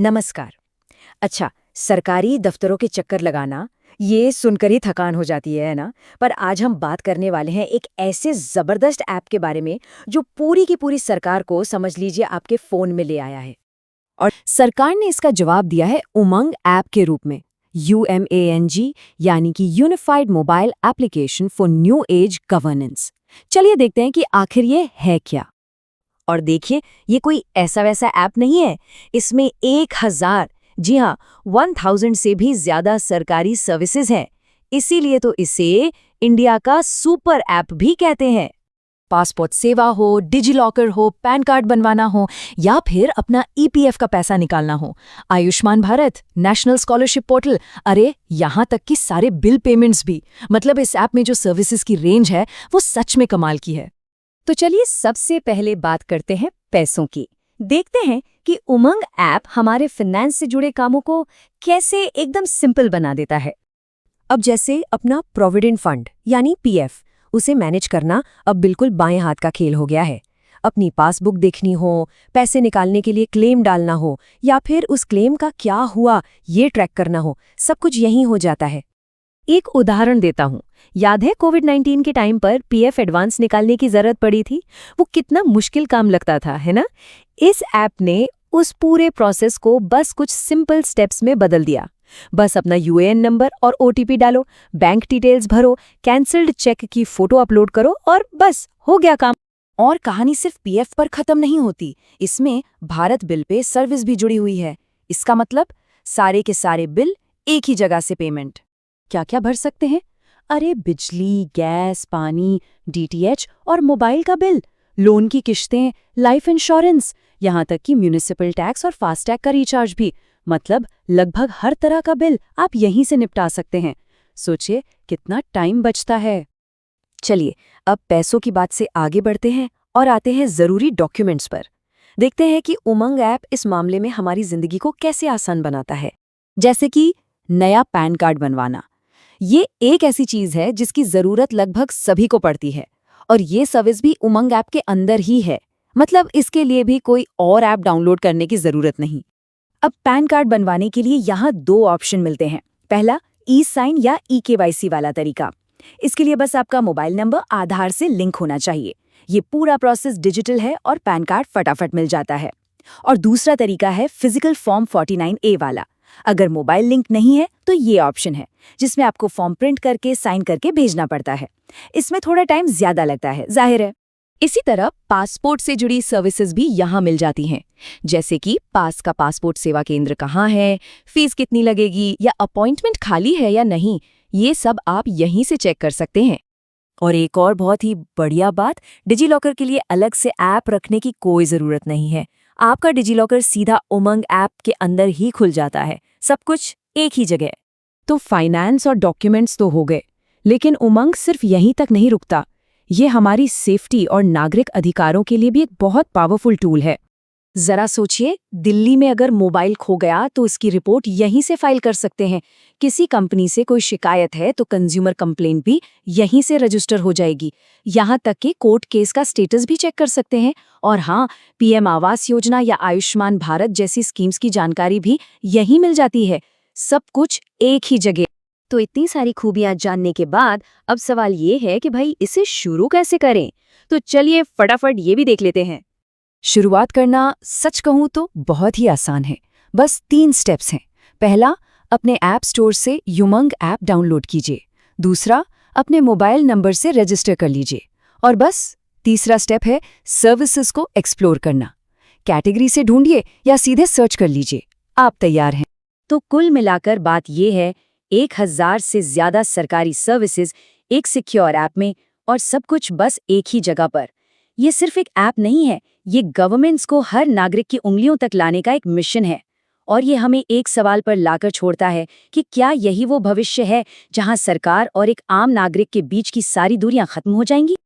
नमस्कार। अच्छा, सरकारी दफ्तरों के चक्कर लगाना, ये सुनकर ही थकान हो जाती है ना? पर आज हम बात करने वाले हैं एक ऐसे ज़बरदस्त ऐप के बारे में, जो पूरी की पूरी सरकार को समझ लीजिए आपके फ़ोन में ले आया है। और सरकार ने इसका जवाब दिया है उमंग ऐप के रूप में। UMANG, यानी कि unified mobile application for new age governance. चलिए देखते हैं कि आखिर ये है क्या। और देखिए, ये कोई ऐसा वैसा ऐप नहीं है। इसमें 1000, जी हाँ, 1000 से भी ज्यादा सरकारी सर्विसेज हैं। इसीलिए तो इसे इंडिया का सुपर ऐप भी कहते हैं। पासपोर्ट सेवा हो, डिजिलॉकर हो, पैन कार्ड बनवाना हो, या फिर अपना EPF का पैसा निकालना हो, Ayushman Bharat, national scholarship portal, अरे यहाँ तक कि सारे बिल पेमेंट्स भी। मतलब इस ऐप में जो सर्विसेज की रेंज है वो सच में कमाल की है। तो चलिए सबसे पहले बात करते हैं पैसों की। देखते हैं कि उमंग ऐप हमारे फाइनेंस से जुड़े कामों को कैसे एकदम सिंपल बना देता है। अब जैसे अपना प्रोविडेंट फंड यानी PF, उसे मैनेज करना अब बिल्कुल बाएं हाथ का खेल हो गया है। अपनी पासबुक देखनी हो, पैसे निकालने के लिए क्लेम डालना हो, या फिर उस क्लेम का क्या हुआ ये ट्रैक करना हो, सब कुछ यहीं हो जाता है। एक उदाहरण देता हूँ। याद है कोविड-19 के टाइम पर PF एडवांस निकालने की जरूरत पड़ी थी? वो कितना मुश्किल काम लगता था, है ना? इस ऐप ने उस पूरे प्रोसेस को बस कुछ सिंपल स्टेप्स में बदल दिया। बस अपना UAN नंबर और OTP डालो, बैंक डिटेल्स भरो, कैंसल्ड चेक की फोटो अपलोड करो और बस हो गया काम। और कहानी सिर्फ PF पर खत्म नहीं होती, इसमें भारत बिल पे सर्विस भी जुड़ी हुई है। इसका मतलब सारे के सारे बिल एक ही जगह से पेमेंट। क्या क्या भर सकते हैं? अरे बिजली, गैस, पानी, DTH और मोबाइल का बिल, लोन की किश्तें, लाइफ इंश्योरेंस, यहाँ तक कि म्यूनिसिपल टैक्स और फास्टैग का रिचार्ज भी। मतलब लगभग हर तरह का बिल आप यहीं से निपटा सकते हैं। सोचिए कितना टाइम बचता है। चलिए अब पैसों की बात से आगे बढ़ते हैं और आते हैं ज़रूरी डॉक्यूमेंट्स पर। देखते हैं कि उमंग ऐप इस मामले में हमारी ज़िंदगी को कैसे आसान बनाता है। जैसे कि नया पैन कार्ड बनवाना। ये एक ऐसी चीज है जिसकी जरूरत लगभग सभी को पड़ती है, और ये सर्विस भी उमंग ऐप के अंदर ही है। मतलब इसके लिए भी कोई और ऐप डाउनलोड करने की जरूरत नहीं। अब पैन कार्ड बनवाने के लिए यहाँ 2 ऑप्शन मिलते हैं। पहला, E-साइन या EKYC वाला तरीका। इसके लिए बस आपका मोबाइल नंबर आधार से लिंक होना चाहिए। ये पूरा प्रोसेस डिजिटल है और पैन कार्ड फटाफट मिल जाता है। और दूसरा तरीका है फिजिकल फॉर्म 49A वाला। अगर मोबाइल लिंक नहीं है तो ये ऑप्शन है, जिसमें आपको फॉर्म प्रिंट करके साइन करके भेजना पड़ता है। इसमें थोड़ा टाइम ज्यादा लगता है, जाहिर है। इसी तरह पासपोर्ट से जुड़ी सर्विसेज भी यहाँ मिल जाती हैं, जैसे कि पास का पासपोर्ट सेवा केंद्र कहाँ है, फीस कितनी लगेगी, या अपॉइंटमेंट खाली है या नहीं, ये सब आप यहीं से चेक कर सकते हैं। और एक और बहुत ही बढ़िया बात, डिजिलॉकर के लिए अलग से ऐप रखने की कोई ज़रूरत नहीं है। आपका डिजिलॉकर सीधा उमंग ऐप के अंदर ही खुल जाता है, सब कुछ एक ही जगह। तो फाइनेंस और डॉक्यूमेंट्स तो हो गए, लेकिन उमंग सिर्फ यहीं तक नहीं रुकता। ये हमारी सेफ्टी और नागरिक अधिकारों के लिए भी एक बहुत पावरफुल टूल है। जरा सोचिए, दिल्ली में अगर मोबाइल खो गया तो इसकी रिपोर्ट यहीं से फाइल कर सकते हैं। किसी कंपनी से कोई शिकायत है तो कंज्यूमर कंप्लेंट भी यहीं से रजिस्टर हो जाएगी। यहाँ तक कि कोर्ट केस का स्टेटस भी चेक कर सकते हैं। और हाँ, PM आवास योजना या आयुष्मान भारत जैसी स्कीम्स की जानकारी भी यहीं मिल जाती है। सब कुछ एक ही जगह। तो इतनी सारी खूबियां जानने के बाद अब सवाल ये है कि भाई इसे शुरू कैसे करें? तो चलिए फटाफट ये भी देख लेते हैं। शुरुआत करना सच कहूँ तो बहुत ही आसान है। बस 3 स्टेप्स हैं। पहला, अपने ऐप स्टोर से उमंग ऐप डाउनलोड कीजिए। दूसरा, अपने मोबाइल नंबर से रजिस्टर कर लीजिए। और बस तीसरा स्टेप है सर्विसेज को एक्सप्लोर करना। कैटेगरी से ढूंढिए या सीधे सर्च कर लीजिए, आप तैयार हैं। तो कुल मिलाकर बात यह है, 1000 से ज्यादा सरकारी सर्विसेज एक सिक्योर ऐप में, और सब कुछ बस एक ही जगह पर। ये सिर्फ एक ऐप नहीं है, ये गवर्नमेंट्स को हर नागरिक की उंगलियों तक लाने का एक मिशन है। और ये हमें एक सवाल पर लाकर छोड़ता है कि क्या यही वो भविष्य है जहां सरकार और एक आम नागरिक के बीच की सारी दूरियां खत्म हो जाएंगी?